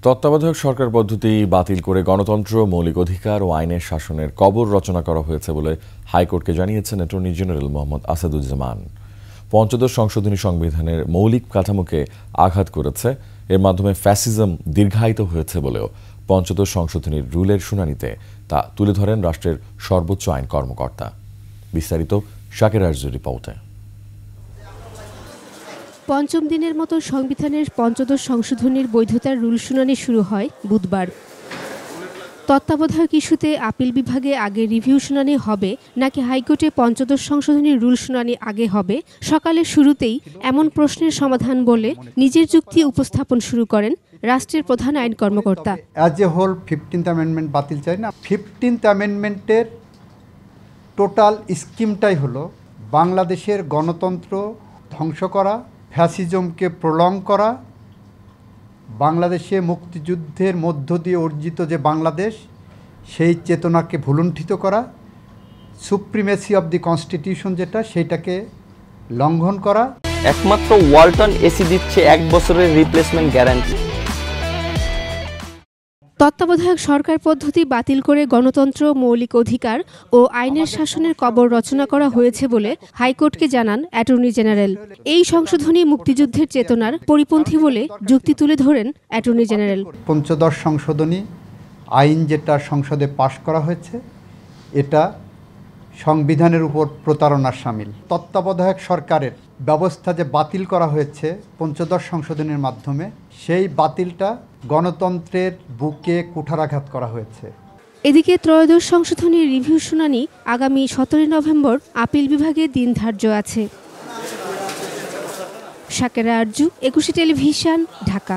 তত্ত্বাবধায়ক সরকার পদ্ধতি বাতিল করে গণতন্ত্র, মৌলিক অধিকার ও আইনের শাসনের কবর রচনা করা হয়েছে বলে হাইকোর্টকে জানিয়েছেন অ্যাটর্নি জেনারেল মোহাম্মদ আসাদুজ্জামান। পঞ্চদশ সংশোধনী সংবিধানের মৌলিক কাঠামোকে আঘাত করেছে, এর মাধ্যমে ফ্যাসিজম দীর্ঘায়িত হয়েছে বলেও পঞ্চদশ সংশোধনীর রুলের শুনানিতে তা তুলে ধরেন রাষ্ট্রের সর্বোচ্চ আইন কর্মকর্তা। বিস্তারিত শাকের আরজুর রিপোর্টে। পঞ্চম দিনের মতো সংবিধানের পঞ্চদশ সংশোধনীর বৈধতার রুল শুনানি শুরু হয় বুধবার। তত্ত্বাবধায়ক ইস্যুতে আপিল বিভাগে আগে রিভিউ শুনানি হবে নাকি হাইকোর্টে পঞ্চদশ সংশোধনীর রুল শুনানি আগে হবে, সকালের শুরুতেই এমন প্রশ্নের সমাধান বলে নিজের যুক্তি উপস্থাপন শুরু করেন রাষ্ট্রের প্রধান আইন কর্মকর্তা। As a whole 15th amendment বাতিল চাই না। 15th অ্যামেন্ডমেন্টের টোটাল স্কিমটাই হলো বাংলাদেশের গণতন্ত্র ধ্বংস করা, ফ্যাসিজমকে প্রলং করা, বাংলাদেশে মুক্তিযুদ্ধের মধ্য দিয়ে অর্জিত যে বাংলাদেশ সেই চেতনাকে ভুলুণ্ঠিত করা, সুপ্রিমেসি অব দি কনস্টিটিউশন যেটা সেইটাকে লঙ্ঘন করা। একমাত্র ওয়ালটন এসি দিচ্ছে 1 বছরের রিপ্লেসমেন্ট গ্যারান্টি। তত্ত্বাবধায়ক সরকার পদ্ধতি বাতিল করে গণতন্ত্র, মৌলিক অধিকার ও আইনের শাসনের কবর রচনা করা হয়েছে বলে হাইকোর্টকে জানান অ্যাটর্নি জেনারেল। এই সংশোধনী মুক্তিযুদ্ধের চেতনার পরিপন্থী বলে যুক্তি তুলে ধরেন অ্যাটর্নি জেনারেল। পঞ্চদশ সংশোধনী আইন যেটা সংসদে পাশ করা হয়েছে এটা সংবিধানের উপর প্রতারণার শামিল। তত্ত্বাবধায়ক সরকারের ব্যবস্থা যে বাতিল করা হয়েছে পঞ্চদশ সংশোধনীর মাধ্যমে, সেই বাতিলটা গণতন্ত্রের বুকে কুঠারাঘাত করা হয়েছে। এদিকে ত্রয়োদশ সংশোধনীর রিভিউ শুনানি আগামী 17 নভেম্বর আপিল বিভাগে দিন ধার্য আছে। শাকেরা আরজু, 21 টেলিভিশন, ঢাকা।